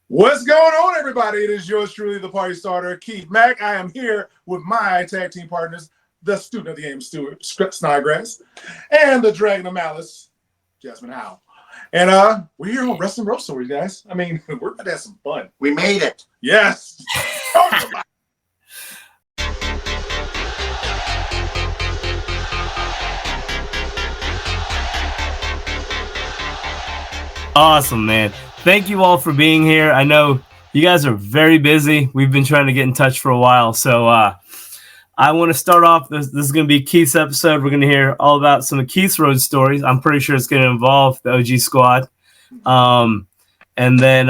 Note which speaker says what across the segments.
Speaker 1: What's going on, everybody? It is yours truly, the party starter, Keith Mack. I am here with my tag team partners, the student of the game, Stuart Snodgrass, and the Dragon of Malice, Jasmine Howe. And we're here on Wrestling Road Stories, guys. I mean, we're going to have some fun.
Speaker 2: We made it.
Speaker 1: Yes.
Speaker 3: Awesome, man. Thank you all for being here. I know you guys are very busy. We've been trying to get in touch for a while. So I want to start off. This is going to be Keith's episode. We're going to hear all about some of Keith's road stories. I'm pretty sure it's going to involve the OG squad. And then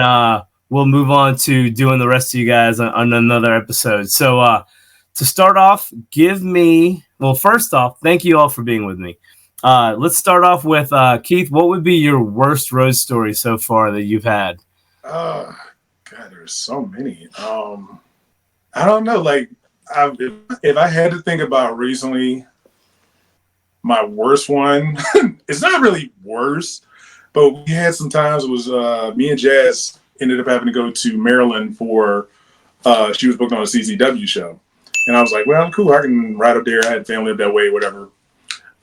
Speaker 3: we'll move on to doing the rest of you guys on another episode. So to start off, first off, thank you all for being with me. Let's start off with Keith. What would be your worst road story so far that you've had?
Speaker 1: God, there's so many. I don't know. Like, if I had to think about recently, my worst one, it's not really worse, but we had some times it was me and Jazz ended up having to go to Maryland for she was booked on a CCW show, and I was like, well, cool, I can ride up there. I had family up that way, whatever.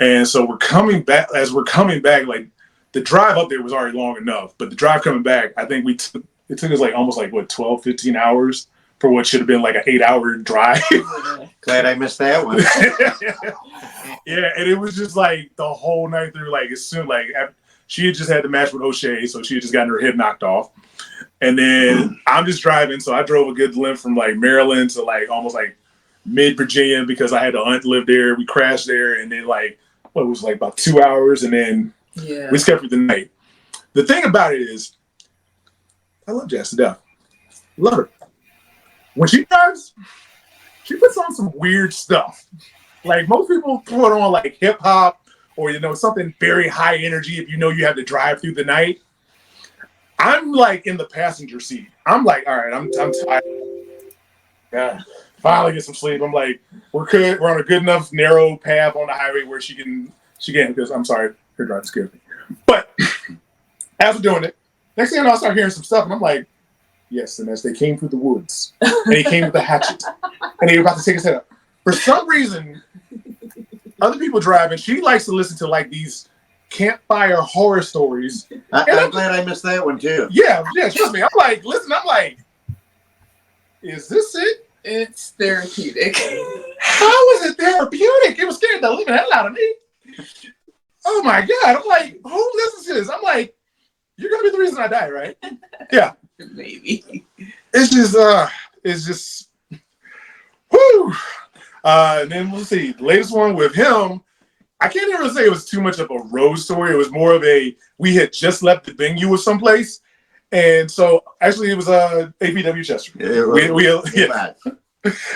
Speaker 1: And so we're coming back. As we're coming back, like the drive up there was already long enough, but the drive coming back, I think it took us like almost like 12, 15 hours for what should have been like an 8-hour drive.
Speaker 2: Glad I missed that one.
Speaker 1: Yeah, and it was just like the whole night through. Like as soon she had just had the match with O'Shea, so she had just gotten her head knocked off. And then I'm just driving, so I drove a good length from like Maryland to like almost like mid Virginia because I had an aunt live there. We crashed there, and then like it was like about 2 hours, and then we slept for the night. The thing about it is, I love Jazz to death. Love her. When she drives, she puts on some weird stuff. Like most people put on like hip hop or something very high energy if you have to drive through the night. I'm like in the passenger seat. I'm like, all right, I'm tired. Yeah. Finally get some sleep. I'm like, we're good. We're on a good enough narrow path on the highway where she can because I'm sorry, her drive scared me. But as we're doing it, next thing I know, I start hearing some stuff, and I'm like, yes. And as they came through the woods, and he came with a hatchet, and he was about to take his head up. For some reason, other people driving, she likes to listen to like these campfire horror stories.
Speaker 2: I'm glad I missed that one too.
Speaker 1: Yeah, trust me. I'm like, is this it?
Speaker 4: It's therapeutic.
Speaker 1: How is it therapeutic? It was scared the living hell out of me. Oh my God. I'm like, who listens to this? I'm like, you're going to be the reason I die, right? Yeah.
Speaker 4: Maybe.
Speaker 1: It's just, whoo. And then we'll see. The latest one with him, I can't even really say it was too much of a road story. It was more of we had just left the venue with someplace. And so, actually, it was APW Chester.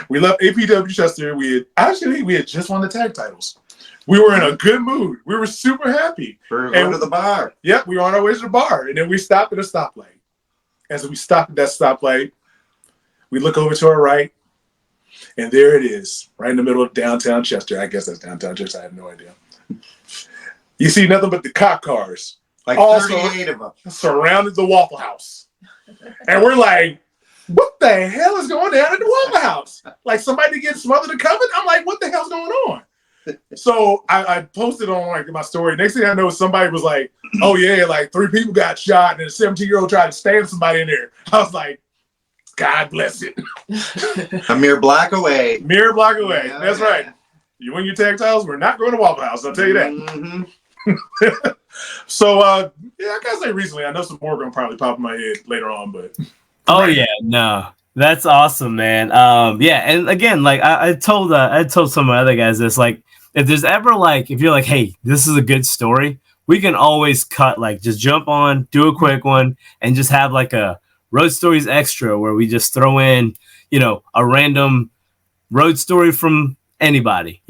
Speaker 1: We left APW Chester. We had just won the tag titles. We were in a good mood. We were super happy.
Speaker 2: We're going to the bar.
Speaker 1: Yep, we were on our way to the bar, and then we stopped at a stoplight. As we stopped at that stoplight, we look over to our right, and there it is, right in the middle of downtown Chester. I guess that's downtown Chester. I have no idea. You see nothing but the cop cars.
Speaker 2: Like 38 of them.
Speaker 1: Surrounded the Waffle House. And we're like, what the hell is going down at the Waffle House? Like somebody getting smothered and covered? I'm like, what the hell's going on? So I posted on like my story. Next thing I know, somebody was like, oh yeah, like 3 people got shot and a 17-year-old tried to stab somebody in there. I was like, God bless it.
Speaker 2: A mere block away.
Speaker 1: Mere block away. Yeah, that's right. You win your tag titles, we're not going to Waffle House, I'll tell you that. Mm-hmm. So, I gotta say recently, I know some more are going to probably pop in my head later on, but.
Speaker 3: Oh, yeah, no. That's awesome, man. Yeah, and again, like I told some of my other guys this, like, if there's ever like, if you're like, hey, this is a good story, we can always cut, like, just jump on, do a quick one, and just have like a Road Stories Extra where we just throw in, a random road story from anybody,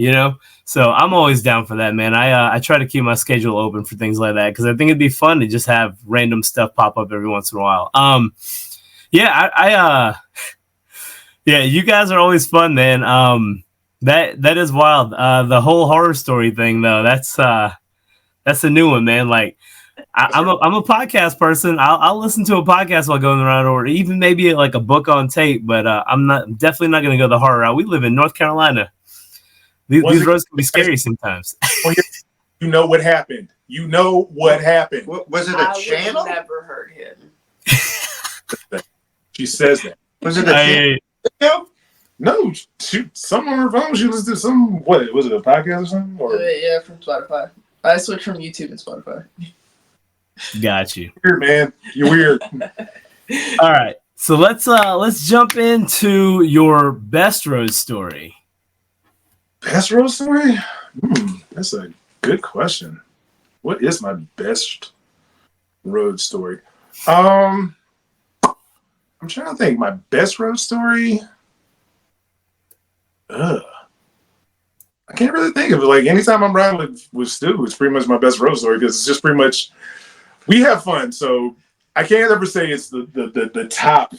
Speaker 3: So I'm always down for that, man. I try to keep my schedule open for things like that because I think it'd be fun to just have random stuff pop up every once in a while. Yeah, you guys are always fun, man. That is wild. The whole horror story thing, though, that's a new one, man. Like I'm a podcast person. I'll listen to a podcast while going around, or even maybe like a book on tape. But I'm definitely not going to go the horror route. We live in North Carolina. These roads can be scary sometimes.
Speaker 1: You know what happened. You know what happened.
Speaker 2: Was it a channel?
Speaker 4: I never heard him.
Speaker 1: She says that.
Speaker 2: Was it a channel?
Speaker 1: No, some on her phone. She listened to some. What was it? A podcast or something? Or?
Speaker 4: Yeah, from Spotify. I switched from YouTube and Spotify.
Speaker 3: Got you.
Speaker 1: Weird, man. You're weird.
Speaker 3: All right, so let's jump into your best road story.
Speaker 1: Best road story? That's a good question. What is my best road story? I'm trying to think. My best road story. I can't really think of it. Like anytime I'm riding with Stu, it's pretty much my best road story because it's just pretty much we have fun. So I can't ever say it's the top.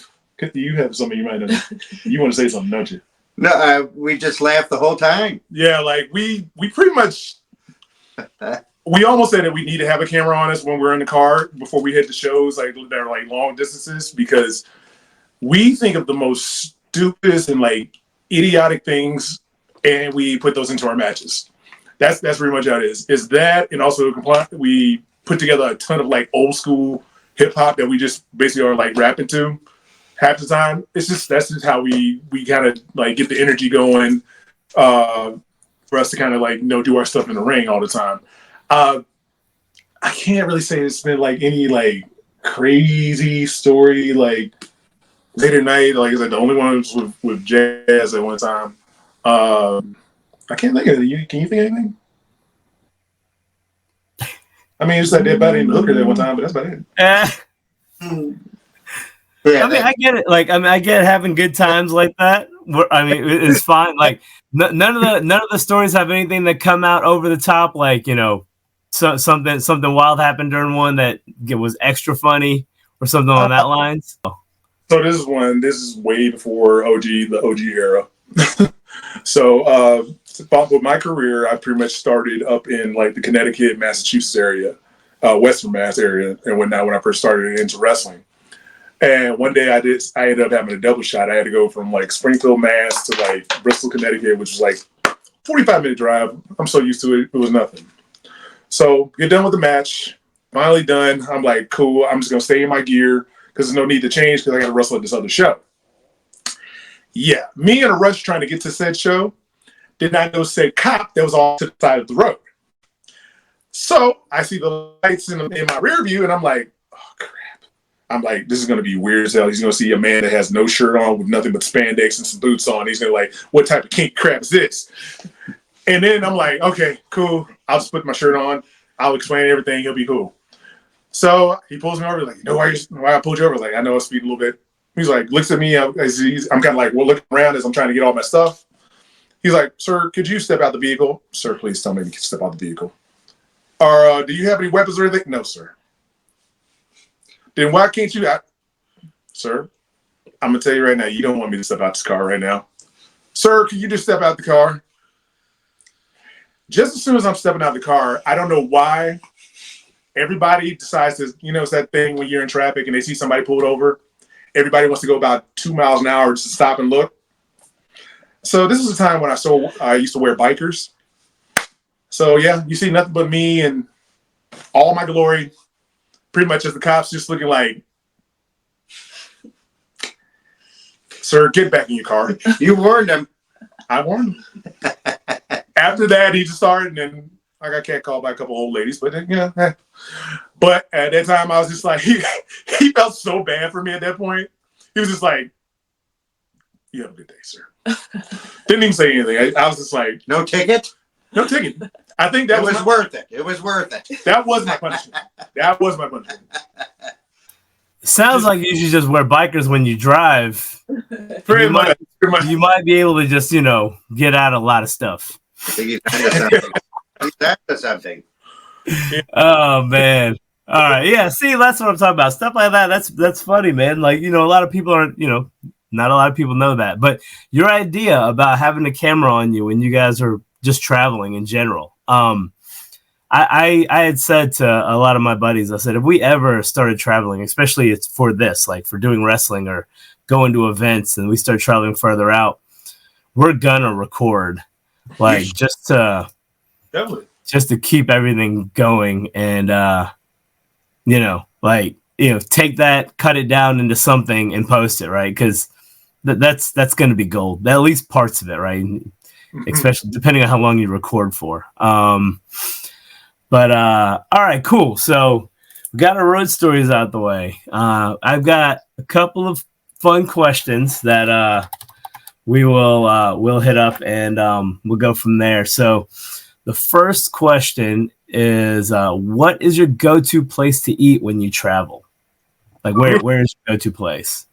Speaker 1: You have something you might know. You want to say something, don't you?
Speaker 2: No, we just laughed the whole time.
Speaker 1: Yeah, like we pretty much we almost said that we need to have a camera on us when we're in the car before we hit the shows like that are like long distances because we think of the most stupidest and like idiotic things and we put those into our matches. That's pretty much how it is. Is that and also we put together a ton of like old school hip hop that we just basically are like rapping to half the time. That's just how we kind of like get the energy going for us to kind of like do our stuff in the ring all the time. I can't really say it's been like any like crazy story like late at night. Like I said, the only one was with Jazz at one time. I can't think of it. Can you think of anything? I mean, it's like dead body and hooker that one time, but that's about it.
Speaker 2: Yeah,
Speaker 3: I mean, I get it. Like, I get having good times like that. I mean, it's fine. Like, none of the stories have anything that come out over the top. Like, something wild happened during one that was extra funny or something on that lines.
Speaker 1: So this is way before the OG era. So with my career, I pretty much started up in like the Connecticut, Massachusetts area, Western Mass area, and whatnot when I first started into wrestling. And one day I ended up having a double shot. I had to go from like Springfield, Mass to like Bristol, Connecticut, which was like 45-minute drive. I'm so used to it. It was nothing. So get done with the match. Finally done. I'm like, cool. I'm just going to stay in my gear because there's no need to change because I got to wrestle at this other show. Yeah. Me in a rush trying to get to said show. Did not know said cop that was all to the side of the road. So I see the lights in my rear view and I'm like, oh, crap. I'm like, this is going to be weird as hell. He's going to see a man that has no shirt on with nothing but spandex and some boots on. He's going to like, what type of kink crap is this? And then I'm like, okay, cool. I'll just put my shirt on. I'll explain everything. He'll be cool. So he pulls me over. Like, you know why I pulled you over? Like, I know I speed a little bit. He's like, looks at me. I'm kind of like, well, looking around as I'm trying to get all my stuff. He's like, sir, could you step out the vehicle? Sir, please tell me to step out the vehicle. Or do you have any weapons or anything? No, sir. Then why can't you? Sir, I'm going to tell you right now, you don't want me to step out this car right now. Sir, can you just step out the car? Just as soon as I'm stepping out the car, I don't know why everybody decides to, it's that thing when you're in traffic and they see somebody pulled over. Everybody wants to go about 2 miles an hour just to stop and look. So this is a time when I used to wear bikers. So yeah, you see nothing but me and all my glory. Pretty much as the cops just looking like, sir, get back in your car.
Speaker 2: You warned him.
Speaker 1: I warned him. After that, he just started, and then I got catcalled by a couple old ladies. But But at that time, I was just like, he felt so bad for me at that point. He was just like, you have a good day, sir. Didn't even say anything. I was just like,
Speaker 2: no ticket?
Speaker 1: No ticket. I think that
Speaker 2: was worth it. It was worth it.
Speaker 1: That was my punishment. That was my punishment.
Speaker 3: Sounds like you should just wear bikers when you drive.
Speaker 1: Pretty much.
Speaker 3: You might be able to just, get out a lot of stuff.
Speaker 2: He's onto something.
Speaker 3: Oh, man. All right. Yeah, see, that's what I'm talking about. Stuff like that, that's funny, man. Like, a lot of people aren't, not a lot of people know that. But your idea about having a camera on you when you guys are just traveling in general, I had said to a lot of my buddies, I said, if we ever started traveling, especially it's for this, like for doing wrestling or going to events, and we start traveling further out, we're gonna record, like just to keep everything going, and take that, cut it down into something, and post it, right? Because that's gonna be gold. At least parts of it, right? Especially depending on how long you record for. But all right, cool. So we got our road stories out the way. I've got a couple of fun questions that we'll hit up, and we'll go from there. So the first question is, what is your go-to place to eat when you travel? Like where is your go-to place?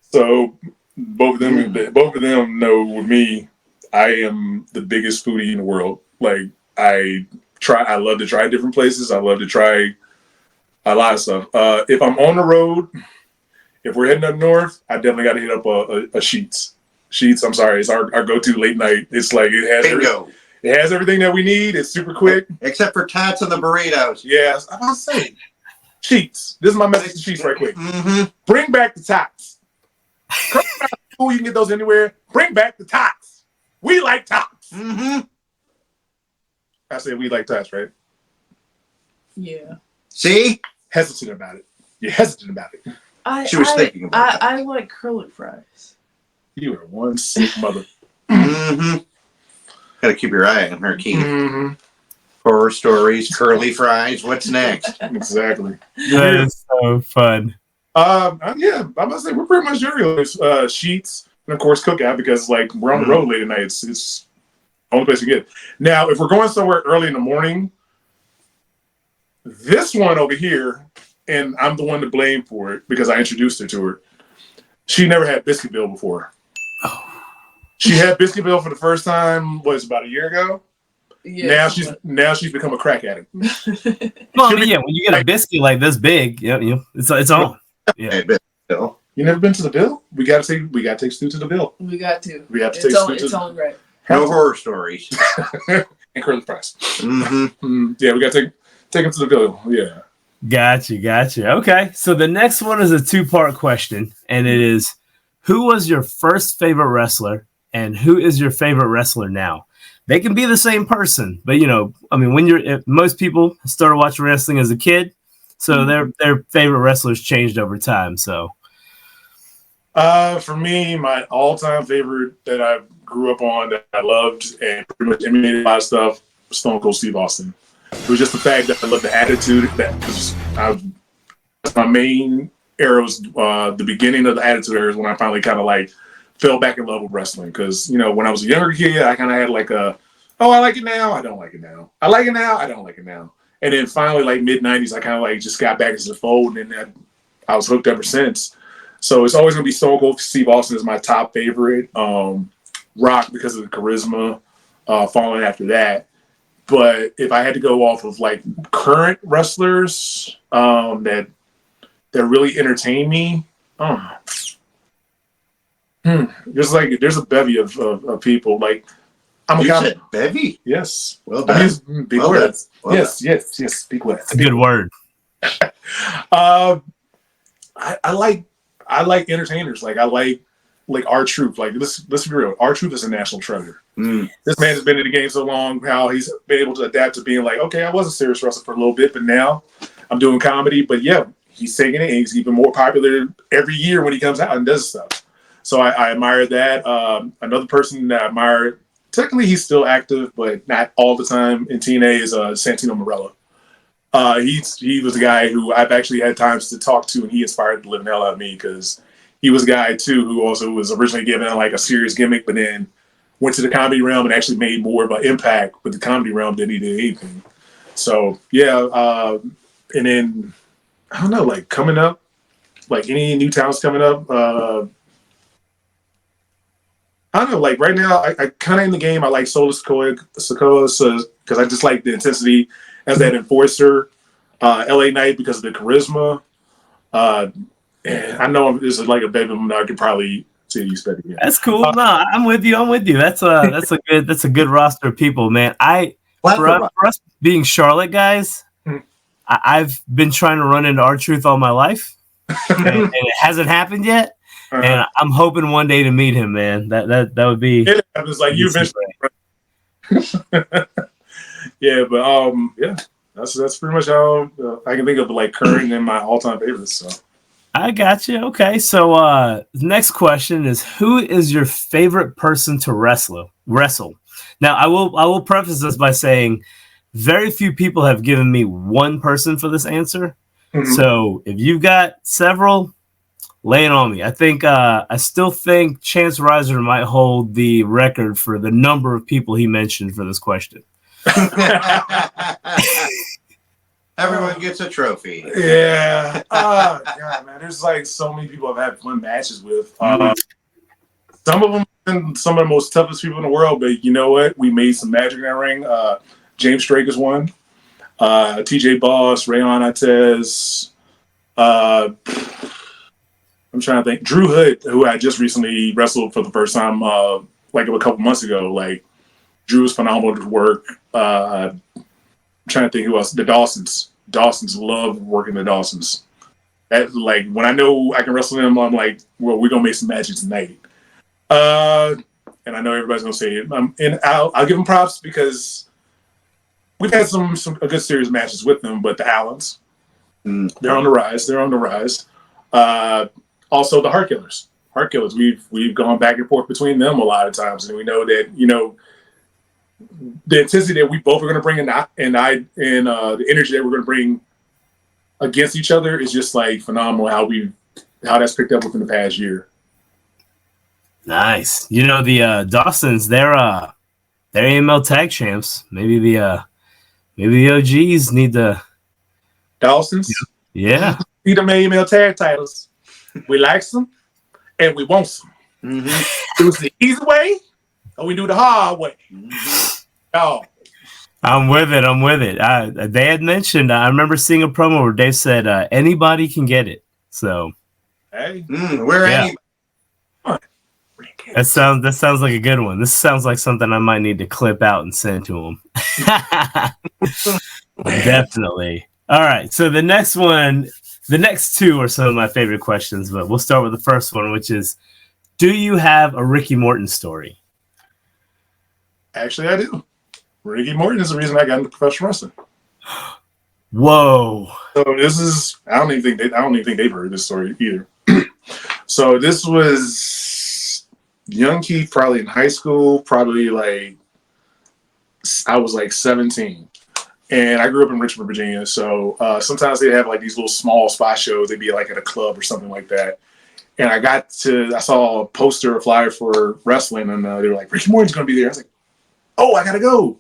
Speaker 1: So both of them know with me, I am the biggest foodie in the world. Like I love to try different places. I love to try a lot of stuff. If I'm on the road, if we're heading up north, I definitely got to hit up a Sheets. Sheets, I'm sorry, it's our go-to late night. It's like it has everything that we need. It's super quick.
Speaker 2: Except for tots and the burritos.
Speaker 1: Yeah, I'm about to say. Sheets. This is my message to Sheets right quick.
Speaker 2: Mm-hmm.
Speaker 1: Bring back the tots. You can get those anywhere. Bring back the tots. We like tots.
Speaker 2: Mm-hmm.
Speaker 1: I said we like tots, right?
Speaker 4: Yeah.
Speaker 2: See?
Speaker 1: Hesitant about it. You're hesitant about it.
Speaker 2: She was thinking about that.
Speaker 4: I like curly fries.
Speaker 1: You are one sick mother.
Speaker 2: Mm-hmm. Gotta keep your eye on her, Keith.
Speaker 1: Mm-hmm.
Speaker 2: Horror stories, curly fries. What's next?
Speaker 1: Exactly.
Speaker 3: That is so fun.
Speaker 1: Yeah, I must say we're pretty much regular. Sheets and of course Cookout, because like we're on the road late at night. It's the only place to get. Now, if we're going somewhere early in the morning, this one over here, and I'm the one to blame for it because I introduced her to her. She never had Biscuitville before. She had Biscuitville for the first time, about a year ago? Yeah. Now she's become a crack addict.
Speaker 3: Well, I mean, yeah, when you get a biscuit like this big, it's on. Yeah.
Speaker 2: Bill.
Speaker 1: You never been to the Bill? We got to take Stu to the Bill.
Speaker 4: We got to.
Speaker 1: We have to take Stu to
Speaker 4: It's only right.
Speaker 2: No horror stories.
Speaker 1: And curly fries.
Speaker 2: Mm-hmm.
Speaker 1: Yeah, we got to take him to the Bill. Yeah.
Speaker 3: Gotcha. Okay, so the next one is a two-part question, and it is, who was your first favorite wrestler, and who is your favorite wrestler now? They can be the same person, but when most people started watching wrestling as a kid, so their favorite wrestlers changed over time. So,
Speaker 1: for me, my all-time favorite that I grew up on, that I loved and pretty much emulated a lot of stuff, Stone Cold Steve Austin. It was just the fact that I love the attitude. That's my main era. Was the beginning of the attitude era is when I finally kind of like fell back in love with wrestling. Because when I was a younger kid, I kind of had like I like it now, I don't like it now. I like it now, I don't like it now. And then finally, like mid-90s, I kind of like just got back into the fold, and then I was hooked ever since. So it's always gonna be Stone Cold Steve Austin is my top favorite. Rock because of the charisma, following after that. But if I had to go off of like current wrestlers that really entertain me, there's a bevy of people. Like
Speaker 2: You said bevy?
Speaker 1: Yes.
Speaker 2: Well done.
Speaker 1: Big words. Yes. Big words.
Speaker 3: It's a good word.
Speaker 1: I like entertainers. Like I like R-Truth. Like let's be real. R-Truth is a national treasure. This man has been in the game so long, how he's been able to adapt to being like, okay, I was a serious wrestler for a little bit, but now I'm doing comedy. But yeah, he's taking it, and he's even more popular every year when he comes out and does stuff. So I admire that. Another person that I admire, technically he's still active, but not all the time in TNA, is Santino Marella. He was a guy who I've actually had times to talk to, and he inspired the living hell out of me, because he was a guy too who also was originally given like a serious gimmick, but then went to the comedy realm and actually made more of an impact with the comedy realm than he did anything. So yeah, and then I don't know, like coming up, like any new talents coming up. I don't know, like right now, I kind of in the game. I like Solo Sikoa because I just like the intensity as that enforcer. LA Knight because of the charisma. I know there's like a baby I could probably see you spending.
Speaker 3: That's cool. No, I'm with you. That's a good roster of people, man. for us being Charlotte guys, I've been trying to run into R-Truth all my life, and it hasn't happened yet. And I'm hoping one day to meet him, man. That would be.
Speaker 1: It happens like you eventually. Yeah, but yeah, that's pretty much how I can think of like current and my all-time favorites. So
Speaker 3: I got you. Okay, so the next question is, who is your favorite person to wrestle? Now, I will preface this by saying, very few people have given me one person for this answer.
Speaker 1: Mm-hmm.
Speaker 3: So if you've got several, lay it on me. I still think Chance Riser might hold the record for the number of people he mentioned for this question.
Speaker 2: Everyone gets a trophy.
Speaker 1: Yeah. Oh God, man. There's like so many people I've had fun matches with. Some of them been some of the most toughest people in the world, but you know what? We made some magic in that ring. James Drake is one. TJ Boss, Rayon Artez. I'm trying to think. Drew Hood, who I just recently wrestled for the first time, like a couple months ago. Like Drew was phenomenal to work. I'm trying to think who else. The Dawsons. Dawsons love working the Dawsons. That like when I know I can wrestle them, I'm like, well, we're gonna make some magic tonight. And I know everybody's gonna say it. And I'll give them props because we've had some a good series of matches with them. But the Allens, they're on the rise. They're on the rise. Also the Heart Killers. Heart Killers. We've gone back and forth between them a lot of times, and we know that the intensity that we both are going to bring and the energy that we're going to bring against each other is just like phenomenal. How that's picked up within the past year.
Speaker 3: Nice. The Dawsons, they're AML tag champs. Maybe the OGs need to.
Speaker 1: Dawsons.
Speaker 3: Yeah.
Speaker 1: Need them AML tag titles. We like them and we want them. Mm-hmm. It was the easy way, or we do the hard way. Oh,
Speaker 3: I'm with it. They had mentioned. I remember seeing a promo where Dave said anybody can get it. So,
Speaker 1: hey,
Speaker 2: anybody.
Speaker 3: That sounds like a good one. This sounds like something I might need to clip out and send to him. Definitely. All right. So the next two are some of my favorite questions, but we'll start with the first one, which is, do you have a Ricky Morton story?
Speaker 1: Actually, I do. Ricky Morton is the reason I got into professional wrestling.
Speaker 3: Whoa.
Speaker 1: So this is I don't even think they've heard this story either. So this was young Keith, probably in high school, probably like I was like 17. And I grew up in Richmond, Virginia. So sometimes they'd have like these little small spot shows. They'd be like at a club or something like that. And I saw a poster, a flyer for wrestling, and they were like, Ricky Morton's going to be there. I was like, oh, I got to go.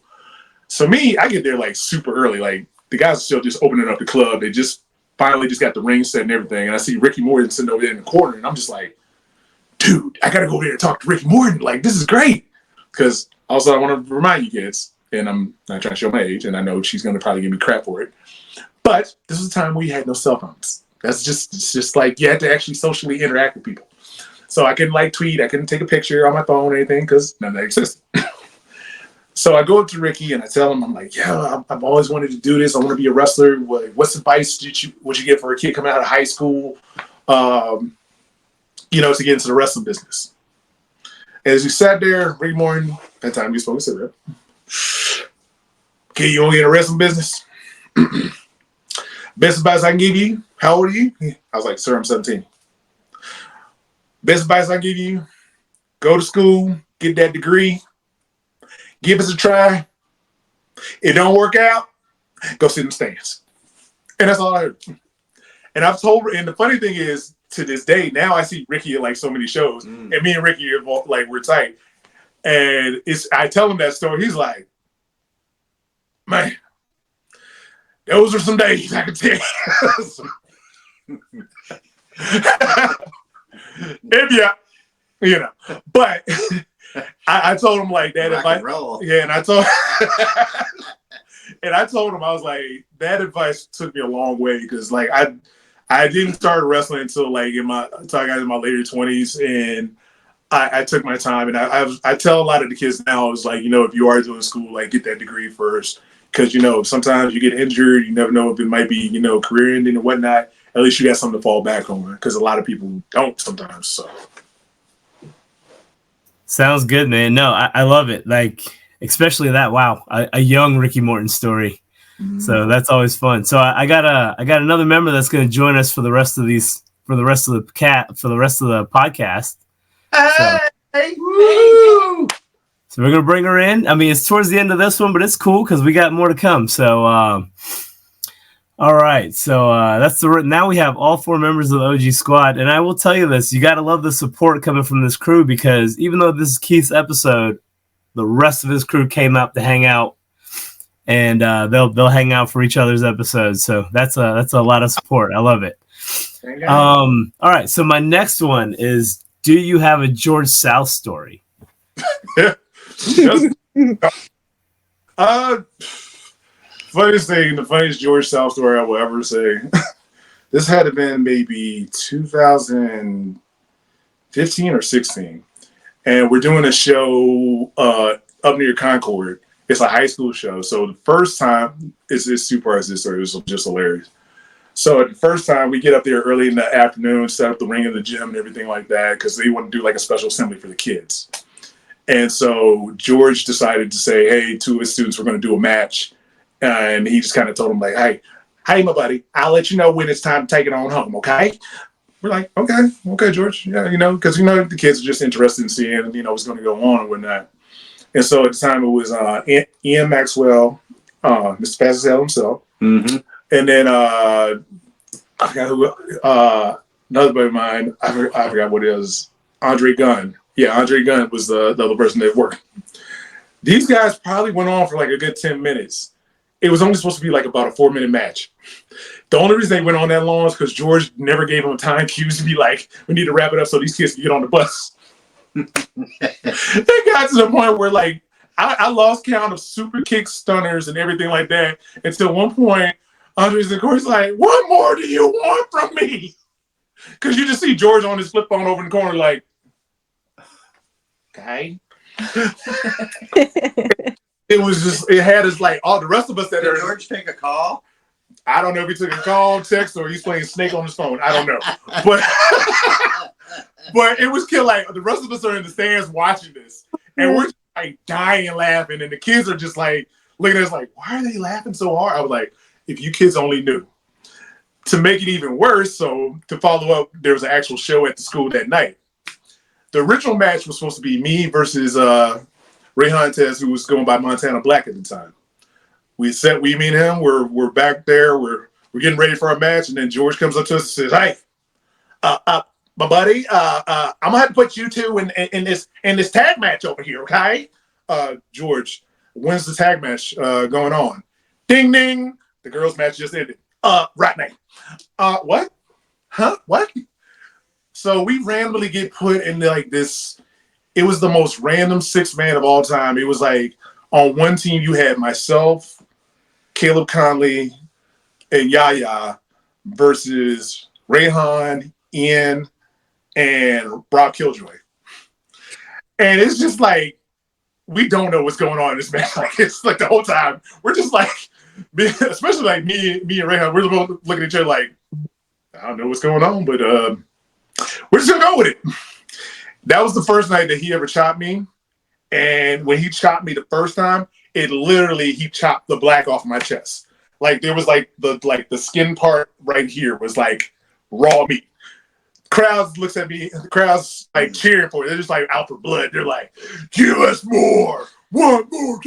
Speaker 1: So I get there like super early. Like the guys are still just opening up the club. They just finally just got the ring set and everything. And I see Ricky Morton sitting over there in the corner. And I'm just like, dude, I got to go over there and talk to Ricky Morton. Like, this is great. Because also I want to remind you kids, and I'm not trying to show my age, and I know she's going to probably give me crap for it. But this was a time where you had no cell phones. It's just like you had to actually socially interact with people. So I couldn't like tweet. I couldn't take a picture on my phone or anything because none of that existed. So I go up to Ricky and I tell him, I'm like, yeah, I've always wanted to do this. I want to be a wrestler. What's advice would you get for a kid coming out of high school, to get into the wrestling business? As we sat there, Ricky Morton, that time we spoke, said, okay, you want to get in the wrestling business? Best advice I can give you, how old are you? I was like, sir, I'm 17. Best advice I can give you, go to school, get that degree, give us a try. It don't work out, go sit in the stands. And that's all I heard. And I've told her, and the funny thing is, to this day, now I see Ricky at like so many shows, and me and Ricky are like, we're tight. And I tell him that story, he's like, man, those are some days I can tell you. But I told him like that advice. Yeah, and I told him, I was like, that advice took me a long way because like I didn't start wrestling until I got in my later 20s, and I took my time, and I tell a lot of the kids now, I was like, if you are doing school, like get that degree first. Because, sometimes you get injured. You never know if it might be, career ending and whatnot. At least you got something to fall back on, because a lot of people don't sometimes. So,
Speaker 3: Sounds good, man. No, I love it. Like, especially that. Wow, a young Ricky Morton story. So that's always fun. So I got another member that's going to join us for the rest of the podcast.
Speaker 2: Hey, woo!
Speaker 3: So we're gonna bring her in. I mean, it's towards the end of this one, but it's cool because we got more to come. So, all right. So now we have all 4 members of the OG squad, and I will tell you this: you got to love the support coming from this crew, because even though this is Keith's episode, the rest of his crew came out to hang out, and they'll hang out for each other's episodes. So that's a lot of support. I love it. All right. So my next one is: do you have a George South story?
Speaker 1: The funniest George South story I will ever say. This had to have been maybe 2015 or 16, and we're doing a show up near Concord. It's a high school show. So the first time, it's super hard. This story was just hilarious. So the first time, we get up there early in the afternoon, set up the ring in the gym and everything like that, because they want to do like a special assembly for the kids. And so George decided to say, hey, 2 of his students were going to do a match. And he just kind of told them, like, hey, my buddy, I'll let you know when it's time to take it on home, okay? We're like, okay, George. Yeah, because, the kids are just interested in seeing, what's going to go on and whatnot. And so at the time, it was Ian Maxwell, Mr. Pascal himself. Mm-hmm. And then I forgot who, another buddy of mine, I forgot what it is, Andre Gunn. Yeah, Andre Gunn was the other person that worked. These guys probably went on for like a good 10 minutes. It was only supposed to be like about a 4-minute match. The only reason they went on that long is because George never gave them time cues to be like, we need to wrap it up so these kids can get on the bus. They got to the point where, like, I lost count of super kick stunners and everything like that until one point, Andre's in course like, what more do you want from me? Because you just see George on his flip phone over in the corner like, okay. It had us like all the rest of us that
Speaker 2: Did George take a call?
Speaker 1: I don't know if he took a call, text, or he's playing Snake on his phone. I don't know. But but it was kill. Like, the rest of us are in the stands watching this, and we're just, like, dying laughing, and the kids are just like looking at us like, why are they laughing so hard? I was like, if you kids only knew. To make it even worse, so to follow up, there was an actual show at the school that night. The original match was supposed to be me versus Ray Huntez, who was going by Montana Black at the time. Me and him, we're back there, we're getting ready for our match, and then George comes up to us and says, hey, my buddy, I'm gonna have to put you two in this tag match over here, okay? George, when's the tag match going on? Ding ding, the girls' match just ended. Right now. What? Huh? What? So we randomly get put in like this. It was the most random 6-man of all time. It was like, on one team you had myself, Caleb Conley, and Yaya versus Rayhan, Ian, and Rob Killjoy. And it's just like, we don't know what's going on in this match. Like, it's like the whole time we're just like, especially like me and Rayhan, we're both looking at each other like, I don't know what's going on, but we're just gonna go with it. That was the first night that he ever chopped me. And when he chopped me the first time, he chopped the black off my chest. Like, there was the skin part right here was like raw meat. Crowds looks at me, the crowd's like cheering for it. They're just like out for blood. They're like, give us more. One more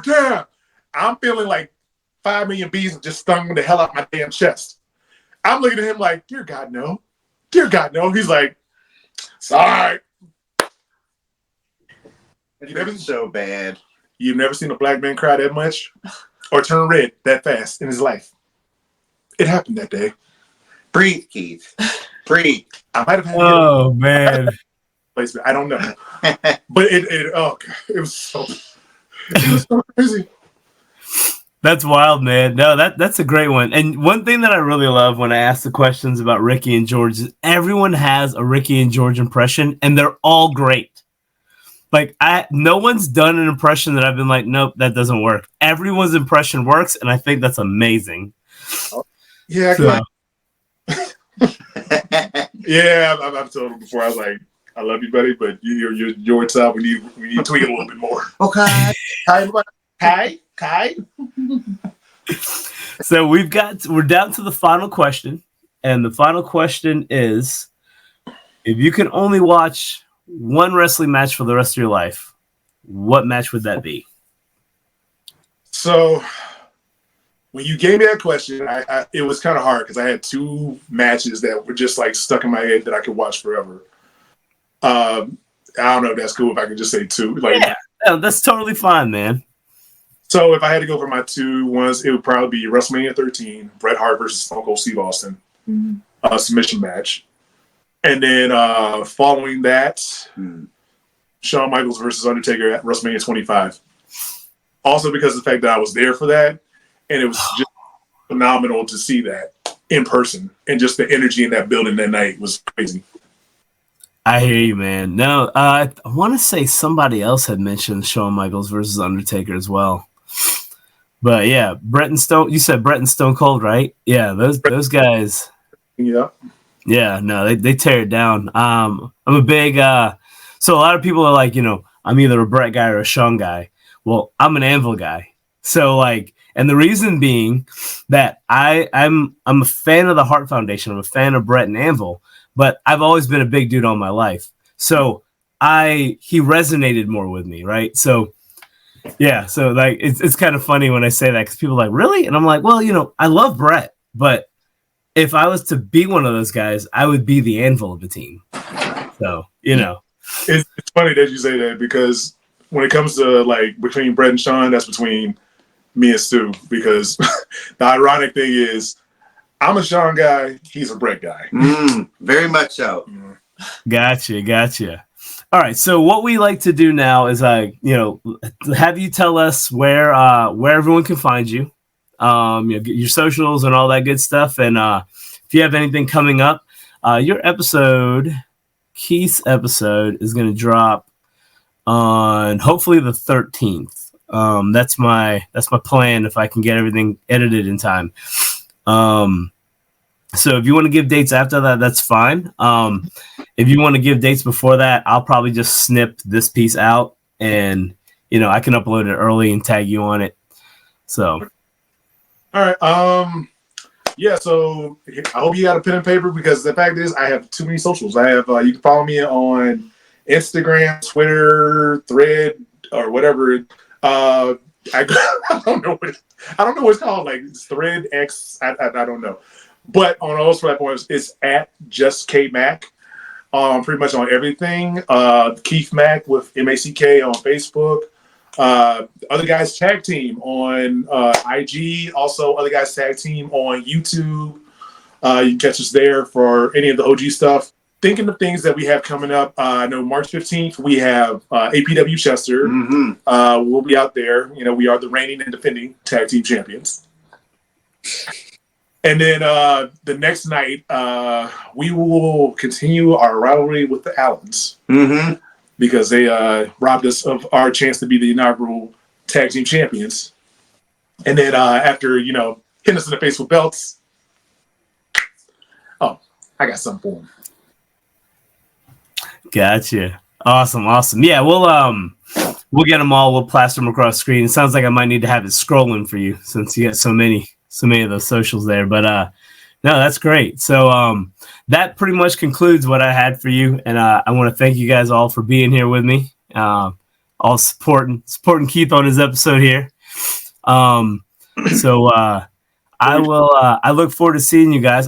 Speaker 1: time. I'm feeling like 5 million bees have just stung the hell out my damn chest. I'm looking at him like, dear God, no. Dear God, no. He's like, sorry.
Speaker 2: It's so bad.
Speaker 1: You've never seen a black man cry that much or turn red that fast in his life. It happened that day.
Speaker 2: Breathe, Keith. Breathe.
Speaker 1: I might have had
Speaker 3: man.
Speaker 1: placement. I don't know. But it was so crazy.
Speaker 3: That's wild, man. No, that's a great one. And one thing that I really love when I ask the questions about Ricky and George is everyone has a Ricky and George impression, and they're all great. Like no one's done an impression that I've been like, nope, that doesn't work. Everyone's impression works, and I think that's amazing.
Speaker 1: Yeah,
Speaker 3: So,
Speaker 1: yeah. I've told him before. I was like, I love you, buddy, but you're George side. We need to tweak it a little bit more.
Speaker 2: Okay.
Speaker 1: Kai.
Speaker 3: So we're down to the final question, and the final question is: if you can only watch one wrestling match for the rest of your life, what match would that be?
Speaker 1: So when you gave me that question, it was kind of hard because I had two matches that were just like stuck in my head that I could watch forever. I don't know if that's cool if I could just say two. Like,
Speaker 3: yeah, that's totally fine, man.
Speaker 1: So if I had to go for my two ones, it would probably be WrestleMania 13, Bret Hart versus Stone Cold Steve Austin, submission match. And then following that, Shawn Michaels versus Undertaker at WrestleMania 25. Also because of the fact that I was there for that, and it was just phenomenal to see that in person, and just the energy in that building that night was crazy.
Speaker 3: I hear you, man. No, I want to say somebody else had mentioned Shawn Michaels versus Undertaker as well. But yeah, Bret and Stone. You said Bret and Stone Cold, right? Yeah, those guys.
Speaker 1: Yeah.
Speaker 3: Yeah, no, they tear it down. I'm a big. So a lot of people are like, I'm either a Bret guy or a Shawn guy. Well, I'm an Anvil guy. So like, and the reason being that I'm a fan of the Hart Foundation. I'm a fan of Bret and Anvil, but I've always been a big dude all my life. So he resonated more with me, right? So. Yeah, so like it's kind of funny when I say that because people are like, really? And I'm like, well, I love Bret, but if I was to be one of those guys, I would be the Anvil of the team. So,
Speaker 1: It's funny that you say that because when it comes to like between Bret and Shawn, that's between me and Stu, because the ironic thing is I'm a Shawn guy, he's a Bret guy.
Speaker 2: Very much so.
Speaker 3: Gotcha. All right, so what we like to do now is have you tell us where everyone can find you, your socials and all that good stuff, and if you have anything coming up, Keith's episode is going to drop on hopefully the 13th. That's my plan if I can get everything edited in time. So if you want to give dates after that, that's fine. If you want to give dates before that, I'll probably just snip this piece out and, I can upload it early and tag you on it. So.
Speaker 1: All right. Yeah. So I hope you got a pen and paper because the fact is I have too many socials. I have, you can follow me on Instagram, Twitter, Thread, or whatever. I don't know what it's called. Like Thread X. I don't know. But on all those platforms, it's at just K Mack. Pretty much on everything. Keith Mack with Mack on Facebook. Other Guys Tag Team on IG. Also, Other Guys Tag Team on YouTube. You can catch us there for any of the OG stuff. Thinking of things that we have coming up. I know March 15th, we have APW Chester. We'll be out there. We are the reigning and defending tag team champions. And then the next night, we will continue our rivalry with the Allens because they robbed us of our chance to be the inaugural tag team champions. And then after, hitting us in the face with belts, I got something for them.
Speaker 3: Gotcha. Awesome. Yeah, we'll get them all. We'll plaster them across the screen. It sounds like I might need to have it scrolling for you since you got so many of those socials there, but no, that's great. So that pretty much concludes what I had for you, and I want to thank you guys all for being here with me, all supporting Keith on his episode here. I look forward to seeing you guys.